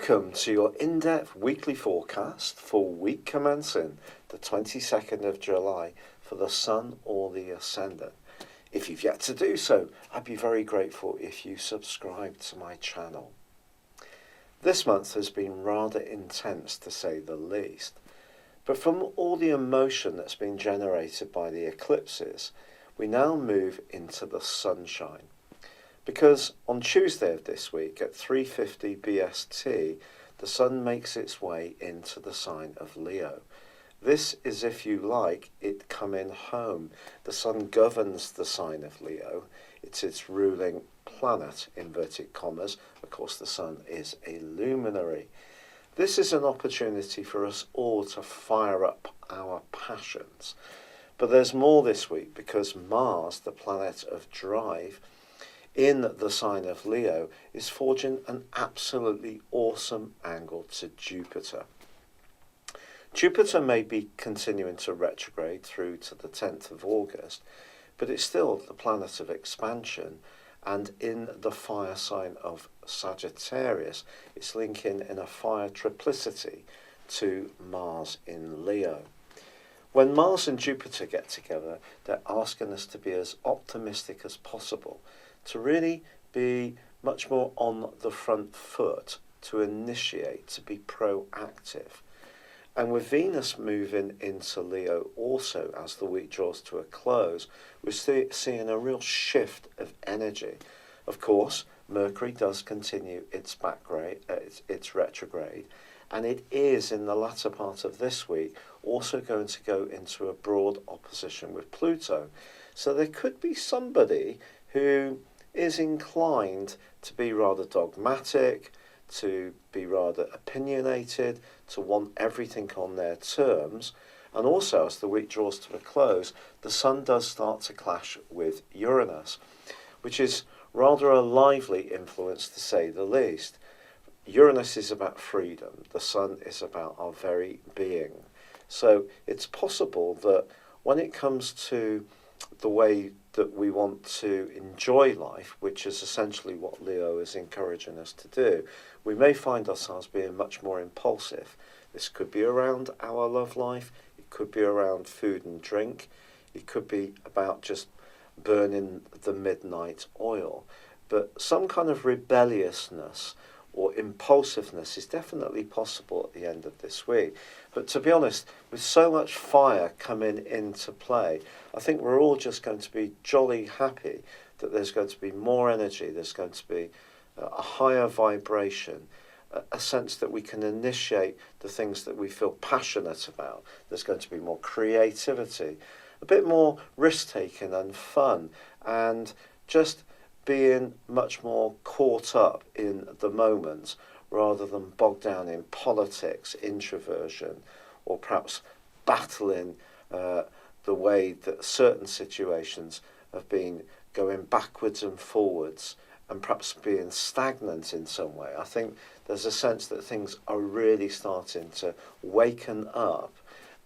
Welcome to your in-depth weekly forecast for week commencing the 22nd of July for the Sun or the Ascendant. If you've yet to do so, I'd be very grateful if you subscribe to my channel. This month has been rather intense, to say the least, but from all the emotion that's been generated by the eclipses, we now move into the sunshine. Because on Tuesday of this week at 3:50 BST, the Sun makes its way into the sign of Leo. This is, if you like, it coming home. The Sun governs the sign of Leo. It's its ruling planet, inverted commas. Of course, the Sun is a luminary. This is an opportunity for us all to fire up our passions. But there's more this week because Mars, the planet of drive, in the sign of Leo, is forging an absolutely awesome angle to Jupiter. Jupiter may be continuing to retrograde through to the 10th of August, but it's still the planet of expansion, and in the fire sign of Sagittarius, it's linking in a fire triplicity to Mars in Leo. When Mars and Jupiter get together, they're asking us to be as optimistic as possible, to really be much more on the front foot, to initiate, to be proactive. And with Venus moving into Leo also as the week draws to a close, we're seeing a real shift of energy. Of course, Mercury does continue its retrograde, and it is in the latter part of this week also going to go into a broad opposition with Pluto. So there could be somebody who is inclined to be rather dogmatic, to be rather opinionated, to want everything on their terms. And also, as the week draws to a close, the Sun does start to clash with Uranus, which is rather a lively influence, to say the least. Uranus is about freedom. The Sun is about our very being. So it's possible that when it comes to the way that we want to enjoy life, which is essentially what Leo is encouraging us to do, we may find ourselves being much more impulsive. This could be around our love life, it could be around food and drink, it could be about just burning the midnight oil. But some kind of rebelliousness or impulsiveness is definitely possible at the end of this week. But to be honest, with so much fire coming into play, I think we're all just going to be jolly happy that there's going to be more energy, there's going to be a higher vibration, a sense that we can initiate the things that we feel passionate about. There's going to be more creativity, a bit more risk-taking and fun, and just being much more caught up in the moment rather than bogged down in politics, introversion, or perhaps battling the way that certain situations have been going backwards and forwards and perhaps being stagnant in some way. I think there's a sense that things are really starting to waken up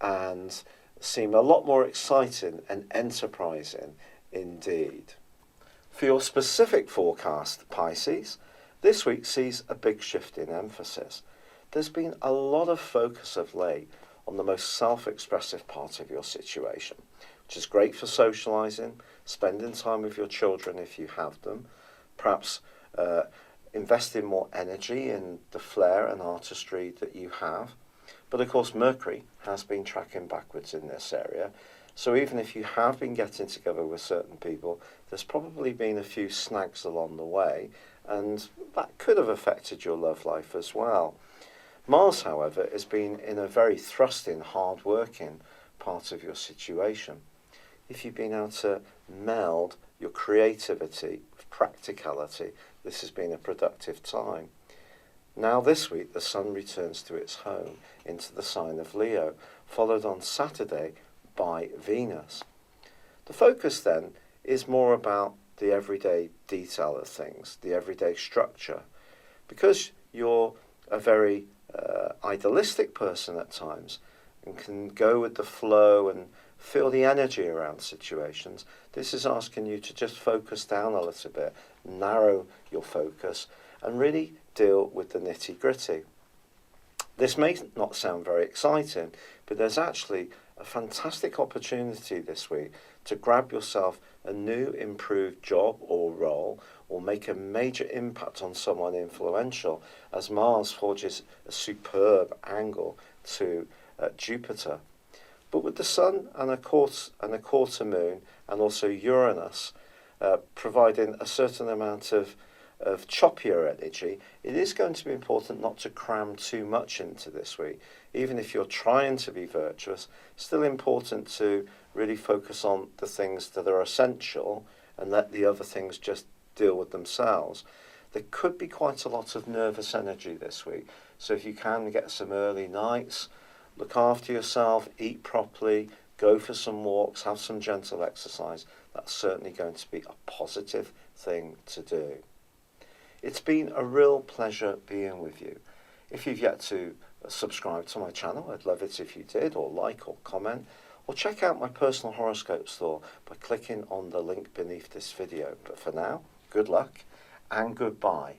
and seem a lot more exciting and enterprising indeed. For your specific forecast, Pisces, this week sees a big shift in emphasis. There's been a lot of focus of late on the most self-expressive part of your situation, which is great for socialising, spending time with your children if you have them, perhaps investing more energy in the flair and artistry that you have. But of course, Mercury has been tracking backwards in this area. So even if you have been getting together with certain people, there's probably been a few snags along the way, and that could have affected your love life as well. Mars, however, has been in a very thrusting, hard-working part of your situation. If you've been able to meld your creativity with practicality, this has been a productive time. Now this week, the Sun returns to its home into the sign of Leo, followed on Saturday by Venus. The focus then is more about the everyday detail of things, the everyday structure. Because you're a very idealistic person at times and can go with the flow and feel the energy around situations, this is asking you to just focus down a little bit, narrow your focus, and really deal with the nitty-gritty. This may not sound very exciting, but there's actually a fantastic opportunity this week to grab yourself a new improved job or role, or make a major impact on someone influential, as Mars forges a superb angle to Jupiter. But with the Sun and a quarter moon, and also Uranus providing a certain amount of choppier energy, it is going to be important not to cram too much into this week. Even if you're trying to be virtuous, still important to really focus on the things that are essential and let the other things just deal with themselves. There could be quite a lot of nervous energy this week, so if you can get some early nights, look after yourself, eat properly, go for some walks, have some gentle exercise. That's certainly going to be a positive thing to do. It's been a real pleasure being with you. If you've yet to subscribe to my channel, I'd love it if you did, or like or comment, or check out my personal horoscope store by clicking on the link beneath this video. But for now, good luck and goodbye.